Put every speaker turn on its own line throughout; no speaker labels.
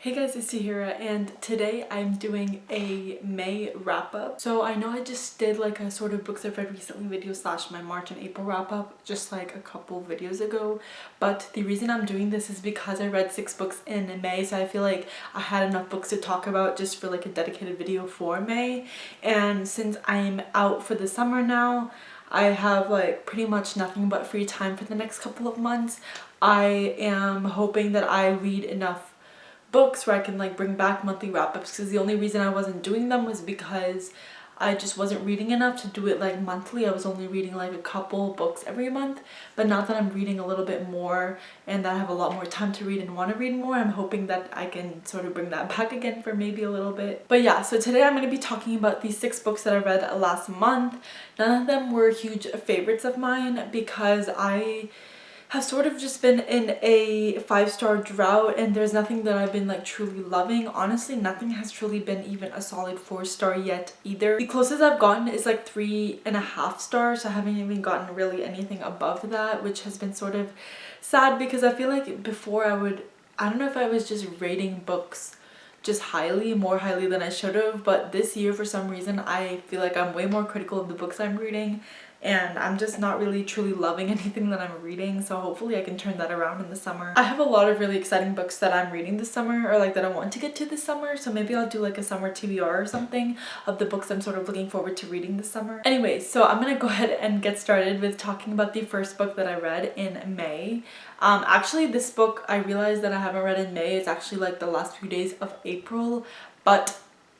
Hey guys, it's Tahira, and today I'm doing a May wrap up. So I know I just did like a sort of books I've read recently video slash my March and April wrap up just like a couple videos ago, but the reason I'm doing this is because I read 6 books in May, so I feel like I had enough books to talk about just for like a dedicated video for May. And since I'm out for the summer now, I have like pretty much nothing but free time for the next couple of months. I am hoping that I read enough books where I can like bring back monthly wrap-ups, because the only reason I wasn't doing them was because I just wasn't reading enough to do it like monthly. I was only reading like a couple books every month, but now that I'm reading a little bit more and that I have a lot more time to read and want to read more, I'm hoping that I can sort of bring that back again for maybe a little bit. But yeah, so today I'm going to be talking about these 6 books that I read last month. None of them were huge favorites of mine because I have sort of just been in a 5-star drought, and there's nothing that I've been like truly loving. Honestly, nothing has truly been even a solid 4-star yet either. The closest I've gotten is like 3.5 stars. I haven't even gotten really anything above that, which has been sort of sad because I feel like before I don't know if I was just rating books just more highly than I should have, but this year for some reason I feel like I'm way more critical of the books I'm reading, and I'm just not really truly loving anything that I'm reading, so hopefully I can turn that around in the summer. I have a lot of really exciting books that I'm reading this summer, or like that I want to get to this summer, so maybe I'll do like a summer TBR or something of the books I'm sort of looking forward to reading this summer. Anyways, so I'm gonna go ahead and get started with talking about the first book that I read in May. Actually, this book I realized that I haven't read in May. It's actually like the last few days of April, but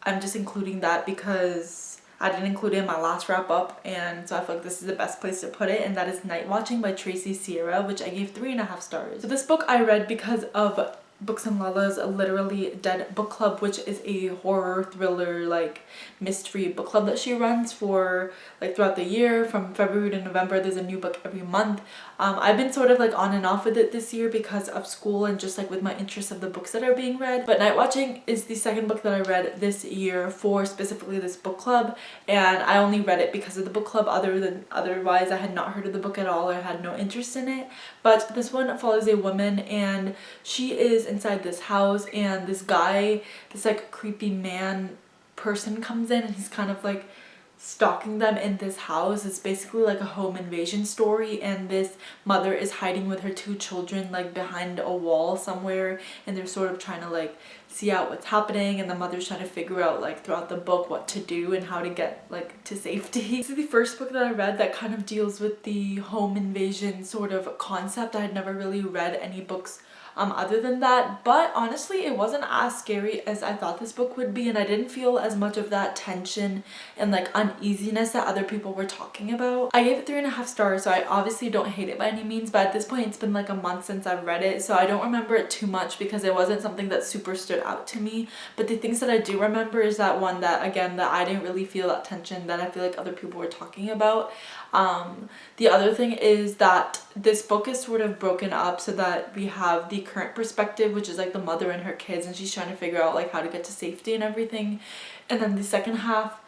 I'm just including that because I didn't include it in my last wrap up, and so I feel like this is the best place to put it, and that is Night Watching by Tracy Sierra, which I gave 3.5 stars. So this book I read because of Books and Lala's Literally Dead book club, which is a horror thriller like mystery book club that she runs for like throughout the year. From February to November there's a new book every month. I've been sort of like on and off with it this year because of school and just like with my interest of the books that are being read, but Night Watching is the second book that I read this year for specifically this book club, and I only read it because of the book club. Otherwise I had not heard of the book at all or had no interest in it. But this one follows a woman, and she is inside this house, and this guy, this like creepy man person comes in, and he's kind of like stalking them in this house. It's basically like a home invasion story, and this mother is hiding with her 2 children like behind a wall somewhere, and they're sort of trying to like see out what's happening, and the mother's trying to figure out like throughout the book what to do and how to get like to safety. This is the first book that I read that kind of deals with the home invasion sort of concept. I had never really read any books other than that, but honestly it wasn't as scary as I thought this book would be, and I didn't feel as much of that tension and like uneasiness that other people were talking about. I gave it 3.5 stars, so I obviously don't hate it by any means, but at this point it's been like a month since I've read it, so I don't remember it too much because it wasn't something that super stood out to me. But the things that I do remember is that one, that again, that I didn't really feel that tension that I feel like other people were talking about. The other thing is that this book is sort of broken up so that we have the current perspective, which is like the mother and her kids, and she's trying to figure out like how to get to safety and everything, and then the second half,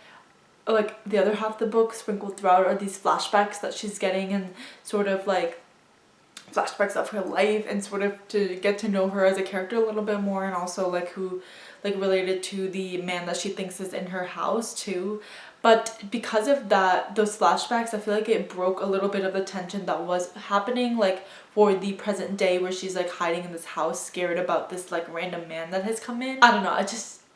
like the other half of the book sprinkled throughout, are these flashbacks that she's getting, and sort of like flashbacks of her life, and sort of to get to know her as a character a little bit more, and also like who like related to the man that she thinks is in her house too. But because of that, those flashbacks, I feel like it broke a little bit of the tension that was happening like for the present day, where she's like hiding in this house scared about this like random man that has come in. I don't know,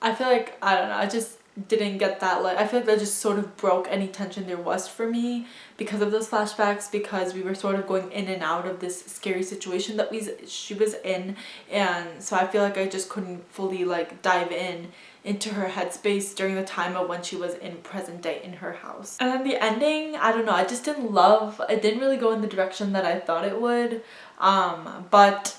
I feel like, I don't know, I just didn't get that. Like I feel like that just sort of broke any tension there was for me because of those flashbacks, because we were sort of going in and out of this scary situation that she was in, and so I feel like I just couldn't fully like dive into her headspace during the time of when she was in present day in her house. And then the ending, I don't know, I just didn't love. It didn't really go in the direction that I thought it would, but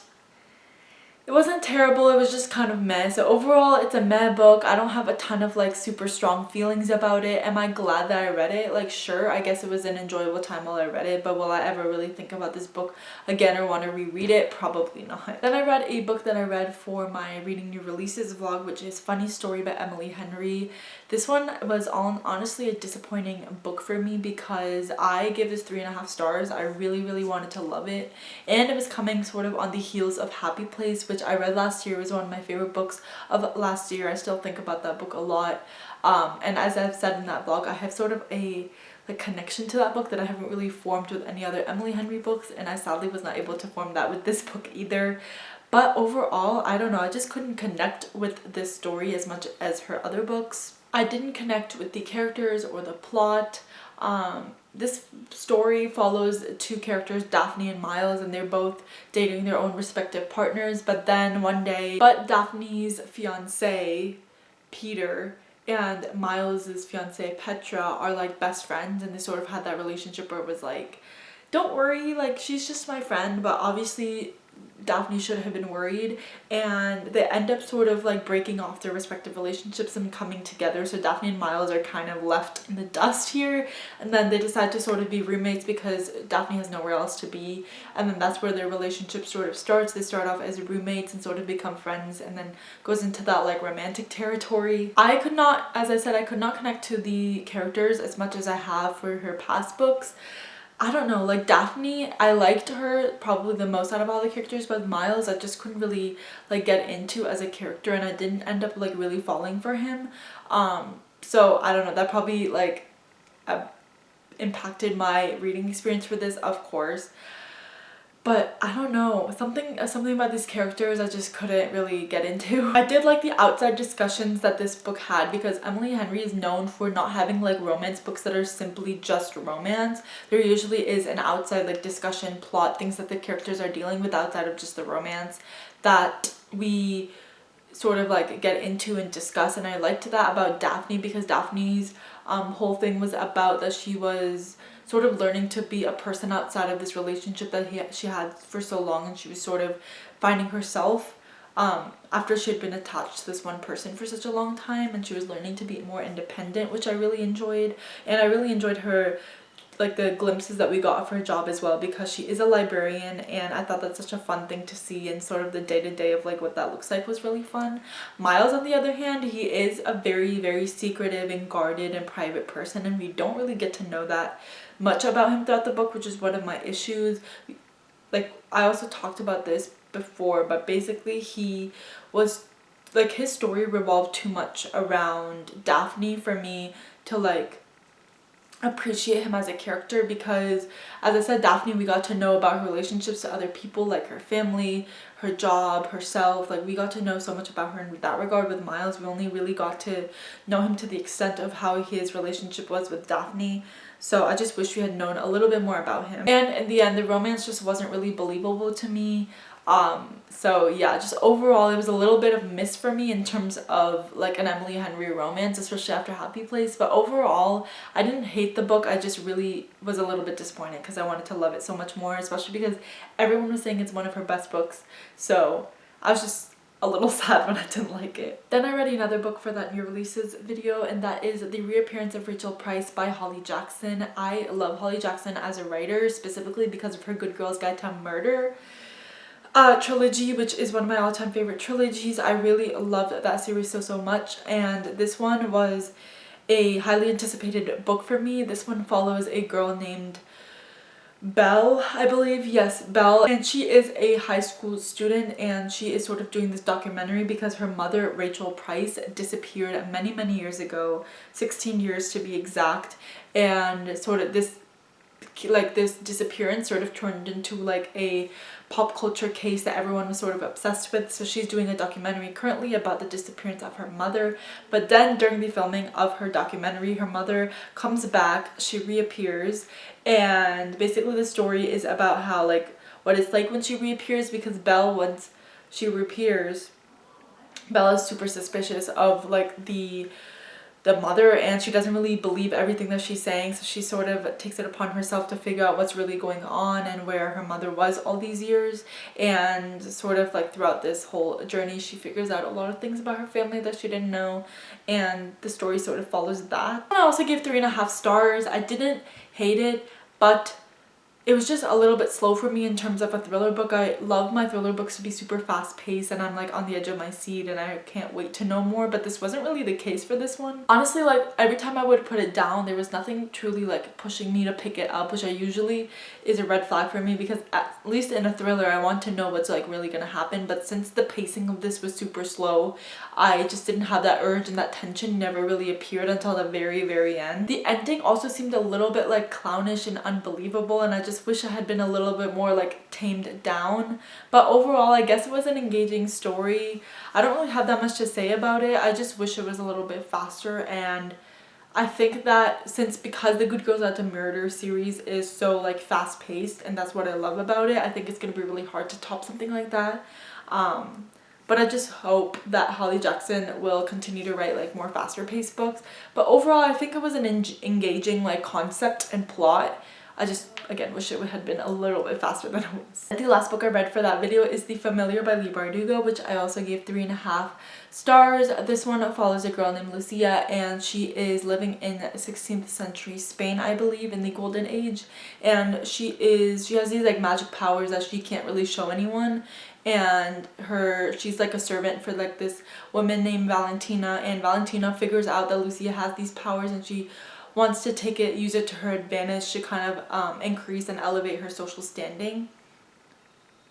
it wasn't terrible, it was just kind of meh. So overall it's a meh book. I don't have a ton of like super strong feelings about it. Am I glad that I read it? Like sure, I guess it was an enjoyable time while I read it, but will I ever really think about this book again or want to reread it? Probably not. Then I read a book that I read for my reading new releases vlog, which is Funny Story by Emily Henry. This one was honestly a disappointing book for me because I give this 3.5 stars. I really wanted to love it, and it was coming sort of on the heels of Happy Place, which I read last year. It was one of my favorite books of last year. I still think about that book a lot. And as I've said in that vlog, I have sort of a connection to that book that I haven't really formed with any other Emily Henry books, and I sadly was not able to form that with this book either. But overall, I don't know, I just couldn't connect with this story as much as her other books. I didn't connect with the characters or the plot. This story follows two characters, Daphne and Miles, and they're both dating their own respective partners. But then one day, Daphne's fiance, Peter, and Miles's fiance, Petra, are like best friends, and they sort of had that relationship where it was like, don't worry, like she's just my friend, but obviously Daphne should have been worried, and they end up sort of like breaking off their respective relationships and coming together. So Daphne and Miles are kind of left in the dust here, and then they decide to sort of be roommates because Daphne has nowhere else to be, and then that's where their relationship sort of starts. They start off as roommates and sort of become friends, and then goes into that like romantic territory. I could not, as I said, I could not connect to the characters as much as I have for her past books. I don't know, like Daphne, I liked her probably the most out of all the characters, but Miles I just couldn't really like get into as a character, and I didn't end up like really falling for him. So I don't know, that probably like impacted my reading experience for this, of course. But I don't know, something about these characters I just couldn't really get into. I did like the outside discussions that this book had, because Emily Henry is known for not having like romance books that are simply just romance. There usually is an outside like discussion, plot, things that the characters are dealing with outside of just the romance that we sort of like get into and discuss. And I liked that about Daphne, because Daphne's whole thing was about that she was sort of learning to be a person outside of this relationship that she had for so long, and she was sort of finding herself after she had been attached to this one person for such a long time, and she was learning to be more independent, which I really enjoyed. And I really enjoyed her, like the glimpses that we got of her job as well, because she is a librarian, and I thought that's such a fun thing to see, and sort of the day-to-day of like what that looks like was really fun. Miles, on the other hand, he is a very, very secretive and guarded and private person, and we don't really get to know that much about him throughout the book, which is one of my issues. Like I also talked about this before, but basically he was like, his story revolved too much around Daphne for me to like appreciate him as a character, because as I said, Daphne, we got to know about her relationships to other people, like her family, her job, herself. Like we got to know so much about her in that regard. With Miles, we only really got to know him to the extent of how his relationship was with Daphne. So I just wish we had known a little bit more about him. And in the end, the romance just wasn't really believable to me. So yeah, just overall it was a little bit of miss for me in terms of like an Emily Henry romance, especially after Happy Place. But overall, I didn't hate the book. I just really was a little bit disappointed because I wanted to love it so much more, especially because everyone was saying it's one of her best books. So I was just a little sad when I didn't like it. Then I read another book for that new releases video, and that is The Reappearance of Rachel Price by Holly Jackson. I love Holly Jackson as a writer, specifically because of her Good Girls Guide to Murder trilogy, which is one of my all-time favorite trilogies. I really loved that series so much, and this one was a highly anticipated book for me. This one follows a girl named Belle, I believe. Yes, Belle. And she is a high school student, and she is sort of doing this documentary because her mother, Rachel Price, disappeared many years ago, 16 years to be exact. And sort of this disappearance sort of turned into like a pop culture case that everyone was sort of obsessed with. So she's doing a documentary currently about the disappearance of her mother. But then during the filming of her documentary, her mother comes back, she reappears, and basically the story is about how like what it's like when she reappears, because Belle, once she reappears, Belle is super suspicious of like the mother, and she doesn't really believe everything that she's saying, so she sort of takes it upon herself to figure out what's really going on and where her mother was all these years. And sort of like throughout this whole journey, she figures out a lot of things about her family that she didn't know, and the story sort of follows that. I also gave 3.5 stars. I didn't hate it, but it was just a little bit slow for me in terms of a thriller book. I love my thriller books to be super fast paced and I'm like on the edge of my seat and I can't wait to know more, but this wasn't really the case for this one. Honestly, like every time I would put it down, there was nothing truly like pushing me to pick it up, which I usually is a red flag for me, because at least in a thriller I want to know what's like really gonna happen. But since the pacing of this was super slow, I just didn't have that urge, and that tension never really appeared until the very end. The ending also seemed a little bit like clownish and unbelievable, and I just wish I had been a little bit more like tamed down. But overall, I guess it was an engaging story. I don't really have that much to say about it. I just wish it was a little bit faster, and I think that because the Good Girls Out to Murder series is so like fast paced, and that's what I love about it, I think it's gonna be really hard to top something like that. But I just hope that Holly Jackson will continue to write like more faster paced books. But overall, I think it was an engaging like concept and plot. I just, again, wish it had been a little bit faster than it was. The last book I read for that video is The Familiar by Leigh Bardugo, which I also gave 3.5 stars. This one follows a girl named Lucia, and she is living in 16th century Spain, I believe, in the Golden Age. And she has these like magic powers that she can't really show anyone. And she's like a servant for like this woman named Valentina, and Valentina figures out that Lucia has these powers, and she wants to use it to her advantage to kind of increase and elevate her social standing.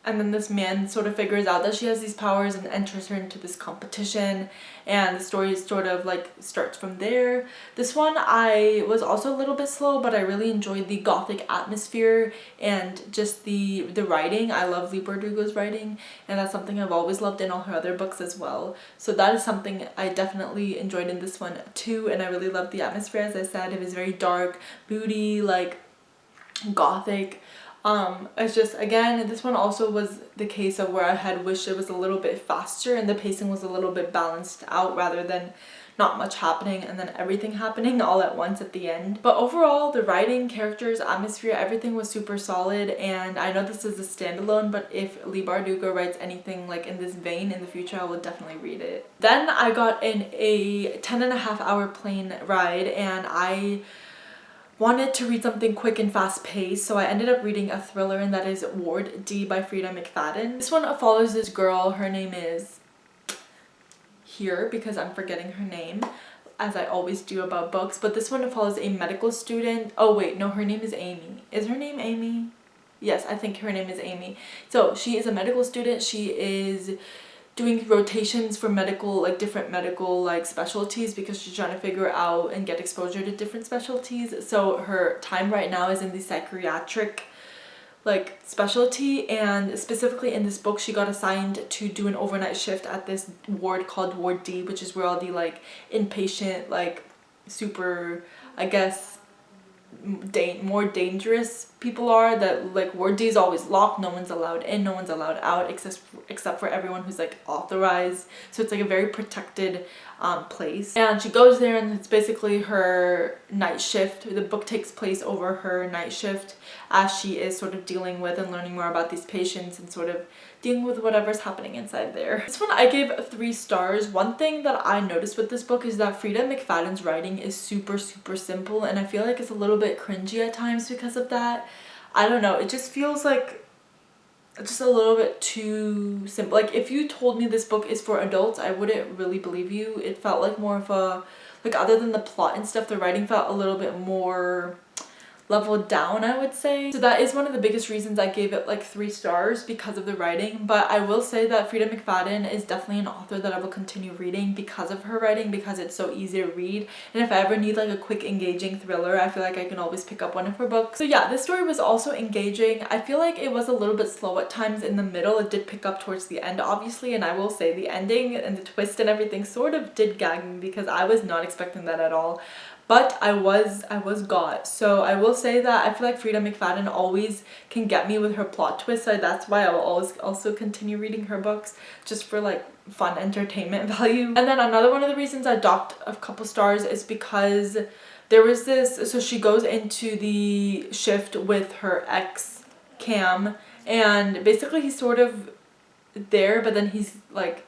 And then this man sort of figures out that she has these powers and enters her into this competition, and the story sort of like starts from there. This one I was also a little bit slow, but I really enjoyed the gothic atmosphere and just the writing. I love Leigh Bardugo's writing, and that's something I've always loved in all her other books as well. So that is something I definitely enjoyed in this one too, and I really loved the atmosphere. As I said, it was very dark, moody, like gothic. It's just, again, this one also was the case of where I had wished it was a little bit faster and the pacing was a little bit balanced out, rather than not much happening and then everything happening all at once at the end. But overall, the writing, characters, atmosphere, everything was super solid, and I know this is a standalone, but if Leigh Bardugo writes anything like in this vein in the future, I will definitely read it. Then I got in a 10.5-hour plane ride, and I wanted to read something quick and fast paced, so I ended up reading a thriller, and that is Ward D by Frida McFadden. This one follows this girl. Her name is here because I'm forgetting her name, as I always do about books, but this one follows a medical student. Oh wait, no, her name is Amy. Is her name Amy? Yes, I think her name is Amy. So she is a medical student. She is doing rotations for different medical specialties, because she's trying to figure out and get exposure to different specialties. So her time right now is in the psychiatric specialty, and specifically in this book she got assigned to do an overnight shift at this ward called Ward D, which is where all the inpatient super, I guess, more dangerous people are. That Ward D is always locked, no one's allowed in, no one's allowed out, except for everyone who's authorized. So it's a very protected place, and she goes there, and it's basically her night shift. The book takes place over her night shift, as she is sort of dealing with and learning more about these patients and sort of dealing with whatever's happening inside there. This one I gave 3 stars. One thing that I noticed with this book is that Frida McFadden's writing is super simple, and I feel like it's a little bit cringy at times because of that. I don't know, it just feels like just a little bit too simple. If you told me this book is for adults, I wouldn't really believe you. It felt like more of a, other than the plot and stuff, the writing felt a little bit more leveled down, I would say. So that is one of the biggest reasons I gave it 3 stars, because of the writing. But I will say that Frida McFadden is definitely an author that I will continue reading because of her writing, because it's so easy to read. And if I ever need a quick engaging thriller, I feel like I can always pick up one of her books. So yeah, this story was also engaging. I feel like it was a little bit slow at times in the middle. It did pick up towards the end, obviously, and I will say the ending and the twist and everything sort of did gag me, because I was not expecting that at all. But I was got. So I will say that I feel like Frida McFadden always can get me with her plot twists. So that's why I will always also continue reading her books, just for fun entertainment value. And then another one of the reasons I docked a couple stars is because there was this, so she goes into the shift with her ex Cam, and basically he's sort of there, but then he's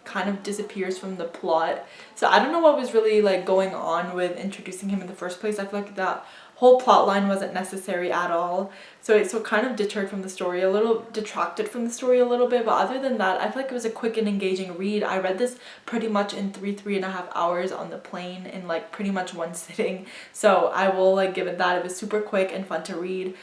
kind of disappears from the plot. So I don't know what was really going on with introducing him in the first place. I feel like that whole plot line wasn't necessary at all. So it kind of detracted from the story a little bit, but other than that, I feel like it was a quick and engaging read. I read this pretty much in 3.5 hours on the plane in like pretty much one sitting. So I will like give it that. It was super quick and fun to read.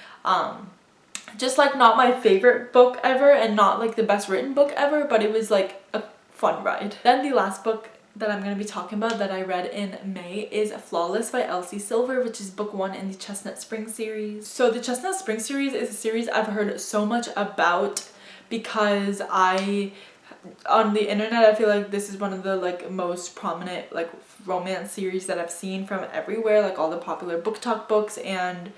Just like not my favorite book ever and not like the best written book ever, but it was like a fun ride. Then the last book that I'm going to be talking about that I read in May is Flawless by Elsie Silver, which is book 1 in the Chestnut Spring series. So the Chestnut Spring series is a series I've heard so much about because on the internet I feel like this is one of the like most prominent like romance series that I've seen from everywhere, like all the popular book talk books and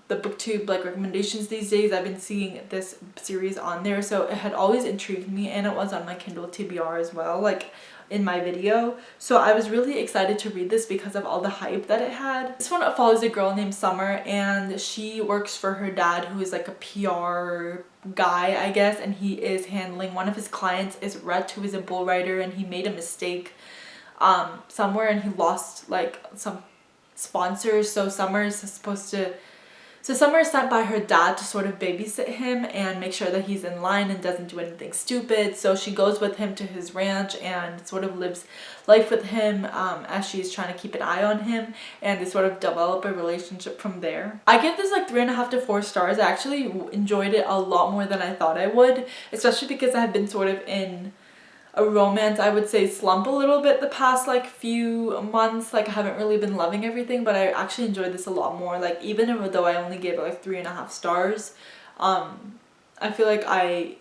the booktube like recommendations these days. I've been seeing this series on there, so it had always intrigued me, and it was on my Kindle TBR as well, like in my video. So I was really excited to read this because of all the hype that it had. This one follows a girl named Summer, and she works for her dad, who is like a PR guy, I guess, and he is handling one of his clients is Rhett, who is a bull rider, and he made a mistake somewhere and he lost like some sponsors. So Summer is sent by her dad to sort of babysit him and make sure that he's in line and doesn't do anything stupid. So she goes with him to his ranch and sort of lives life with him as she's trying to keep an eye on him, and they sort of develop a relationship from there. I give this like 3.5 to 4 stars. I actually enjoyed it a lot more than I thought I would, especially because I have been sort of in a romance, I would say, slump a little bit the past like few months. Like I haven't really been loving everything, but I actually enjoyed this a lot more. Like even though I only gave it like 3.5 stars, I feel like I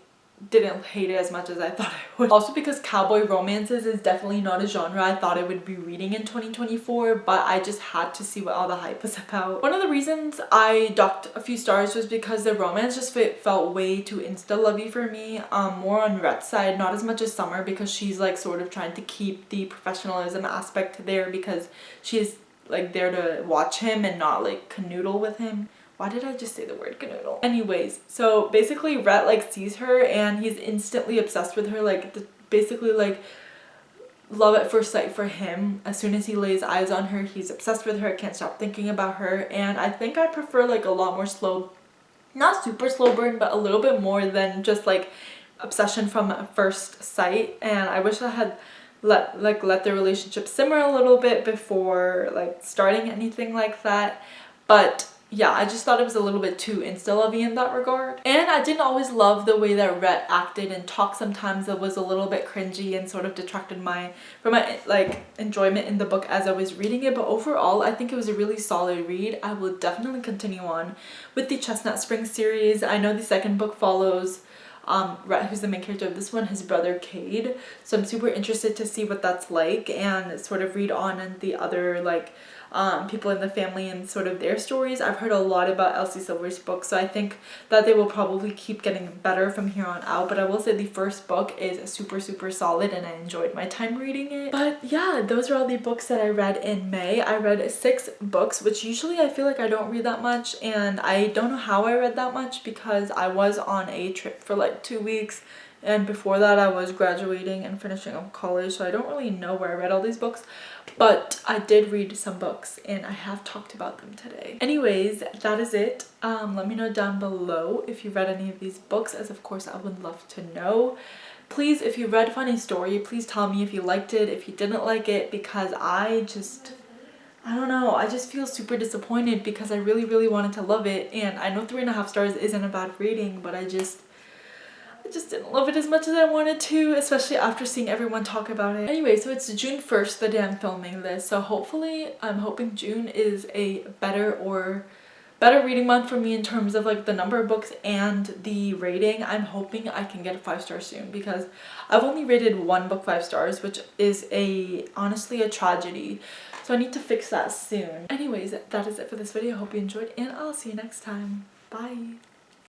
didn't hate it as much as I thought I would. Also because cowboy romances is definitely not a genre I thought I would be reading in 2024, but I just had to see what all the hype was about. One of the reasons I docked a few stars was because the romance just felt way too insta-lovey for me, more on Rhett's side, not as much as Summer, because she's like sort of trying to keep the professionalism aspect there because she's like there to watch him and not like canoodle with him. Why did I just say the word canoodle? Anyways, so basically Rhett like sees her and he's instantly obsessed with her, like basically like love at first sight for him. As soon as he lays eyes on her, he's obsessed with her, can't stop thinking about her. And I think I prefer like a lot more slow, not super slow burn, but a little bit more than just like obsession from first sight. And I wish I had let the relationship simmer a little bit before like starting anything like that. But yeah, I just thought it was a little bit too insta-lovey in that regard. And I didn't always love the way that Rhett acted and talked sometimes. That was a little bit cringy and sort of detracted from my like enjoyment in the book as I was reading it. But overall, I think it was a really solid read. I will definitely continue on with the Chestnut Spring series. I know the second book follows Rhett, who's the main character of this one, his brother Cade. So I'm super interested to see what that's like and sort of read on and the other like people in the family and sort of their stories. I've heard a lot about Elsie Silver's books, so I think that they will probably keep getting better from here on out. But I will say the first book is super solid and I enjoyed my time reading it. But yeah, those are all the books that I read in May. I read 6 books, which usually I feel like I don't read that much, and I don't know how I read that much because I was on a trip for like 2 weeks. And before that I was graduating and finishing up college, so I don't really know where I read all these books, but I did read some books and I have talked about them today. Anyways, that is it. Let me know down below if you read any of these books, as of course I would love to know. Please, if you read Funny Story, please tell me if you liked it, if you didn't like it, because I don't know, I just feel super disappointed because I really wanted to love it. And I know 3.5 stars isn't a bad rating, but I just didn't love it as much as I wanted to, especially after seeing everyone talk about it. Anyway, so it's June 1st the day I'm filming this, so hopefully I'm hoping June is a better reading month for me in terms of like the number of books and the rating. I'm hoping I can get a 5-star soon because I've only rated one book 5 stars, which is honestly a tragedy. So I need to fix that soon. Anyways, that is it for this video. I hope you enjoyed and I'll see you next time. Bye.